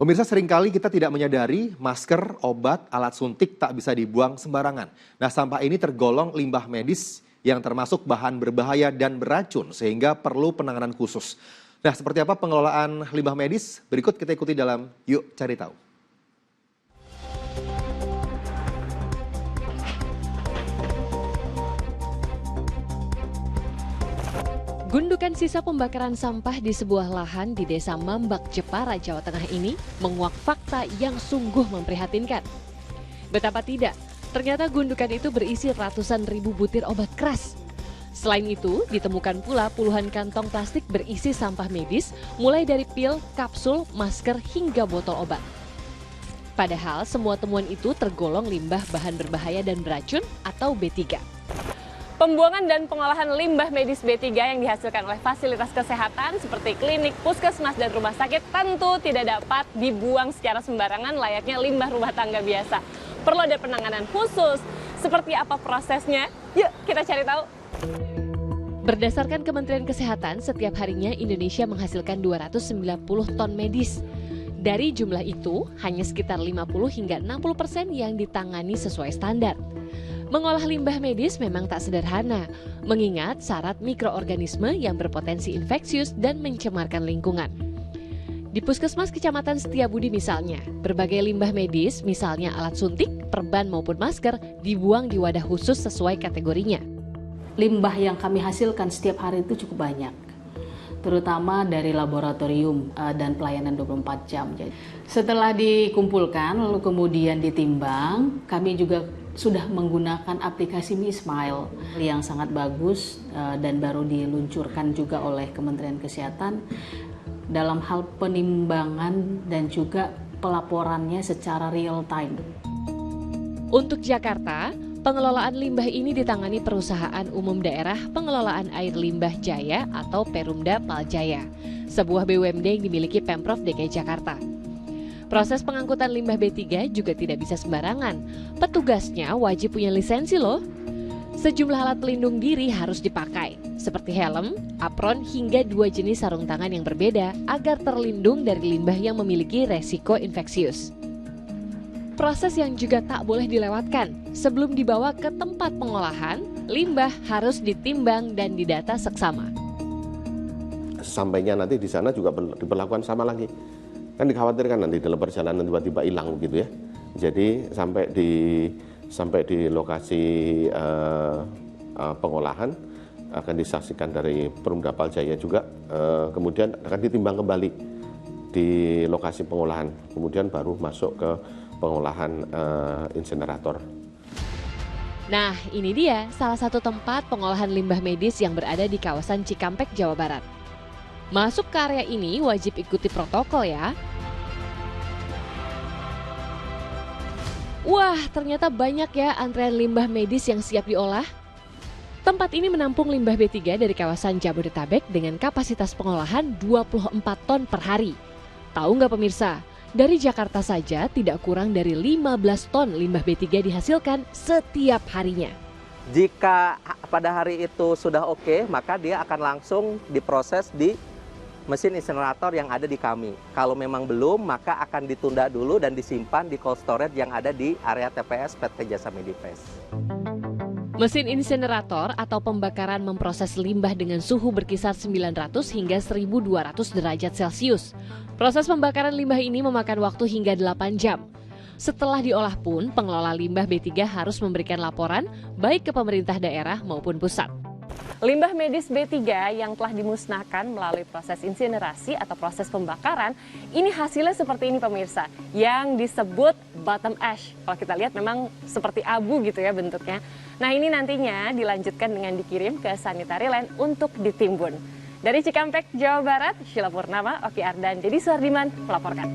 Pemirsa, seringkali kita tidak menyadari masker, obat, alat suntik tak bisa dibuang sembarangan. Nah, sampah ini tergolong limbah medis yang termasuk bahan berbahaya dan beracun sehingga perlu penanganan khusus. Nah, seperti apa pengelolaan limbah medis? Berikut kita ikuti dalam Yuk Cari Tahu. Gundukan sisa pembakaran sampah di sebuah lahan di Desa Mambak, Jepara, Jawa Tengah ini menguak fakta yang sungguh memprihatinkan. Betapa tidak, ternyata gundukan itu berisi ratusan ribu butir obat keras. Selain itu, ditemukan pula puluhan kantong plastik berisi sampah medis, mulai dari pil, kapsul, masker, hingga botol obat. Padahal semua temuan itu tergolong limbah bahan berbahaya dan beracun atau B3. Pembuangan dan pengolahan limbah medis B3 yang dihasilkan oleh fasilitas kesehatan seperti klinik, puskesmas, dan rumah sakit tentu tidak dapat dibuang secara sembarangan layaknya limbah rumah tangga biasa. Perlu ada penanganan khusus. Seperti apa prosesnya? Yuk kita cari tahu. Berdasarkan Kementerian Kesehatan, setiap harinya Indonesia menghasilkan 290 ton medis. Dari jumlah itu, hanya sekitar 50 hingga 60% yang ditangani sesuai standar. Mengolah limbah medis memang tak sederhana, mengingat syarat mikroorganisme yang berpotensi infeksius dan mencemarkan lingkungan. Di Puskesmas Kecamatan Setiabudi misalnya, berbagai limbah medis, misalnya alat suntik, perban maupun masker, dibuang di wadah khusus sesuai kategorinya. Limbah yang kami hasilkan setiap hari itu cukup banyak, terutama dari laboratorium dan pelayanan 24 jam. Setelah dikumpulkan, lalu kemudian ditimbang, kami juga sudah menggunakan aplikasi MiSmile yang sangat bagus dan baru diluncurkan juga oleh Kementerian Kesehatan dalam hal penimbangan dan juga pelaporannya secara real time. Untuk Jakarta, pengelolaan limbah ini ditangani Perusahaan Umum Daerah Pengelolaan Air Limbah Jaya atau Perumda Paljaya, sebuah BUMD yang dimiliki Pemprov DKI Jakarta. Proses pengangkutan limbah B3 juga tidak bisa sembarangan. Petugasnya wajib punya lisensi loh. Sejumlah alat pelindung diri harus dipakai, seperti helm, apron, hingga 2 jenis sarung tangan yang berbeda agar terlindung dari limbah yang memiliki resiko infeksius. Proses yang juga tak boleh dilewatkan. Sebelum dibawa ke tempat pengolahan, limbah harus ditimbang dan didata seksama. Sampainya nanti di sana juga diperlakukan sama lagi. Kan dikhawatirkan nanti dalam perjalanan tiba-tiba hilang gitu ya. Jadi sampai di lokasi pengolahan akan disaksikan dari Perumda Paljaya juga, kemudian akan ditimbang kembali di lokasi pengolahan, kemudian baru masuk ke pengolahan insinerator. Nah, ini dia salah satu tempat pengolahan limbah medis yang berada di kawasan Cikampek, Jawa Barat. Masuk ke area ini wajib ikuti protokol ya. Wah, ternyata banyak ya antrean limbah medis yang siap diolah. Tempat ini menampung limbah B3 dari kawasan Jabodetabek dengan kapasitas pengolahan 24 ton per hari. Tahu nggak pemirsa, dari Jakarta saja tidak kurang dari 15 ton limbah B3 dihasilkan setiap harinya. Jika pada hari itu sudah oke, maka dia akan langsung diproses di mesin insinerator yang ada di kami. Kalau memang belum, maka akan ditunda dulu dan disimpan di cold storage yang ada di area TPS PT Jasa Medifest. Mesin insinerator atau pembakaran memproses limbah dengan suhu berkisar 900 hingga 1200 derajat Celcius. Proses pembakaran limbah ini memakan waktu hingga 8 jam. Setelah diolah pun, pengelola limbah B3 harus memberikan laporan baik ke pemerintah daerah maupun pusat. Limbah medis B3 yang telah dimusnahkan melalui proses insinerasi atau proses pembakaran, ini hasilnya seperti ini pemirsa, yang disebut bottom ash. Kalau kita lihat memang seperti abu gitu ya bentuknya. Nah ini nantinya dilanjutkan dengan dikirim ke sanitary land untuk ditimbun. Dari Cikampek, Jawa Barat, Sheila Purnama, Oki Ardan, Jadi Suhardiman melaporkan.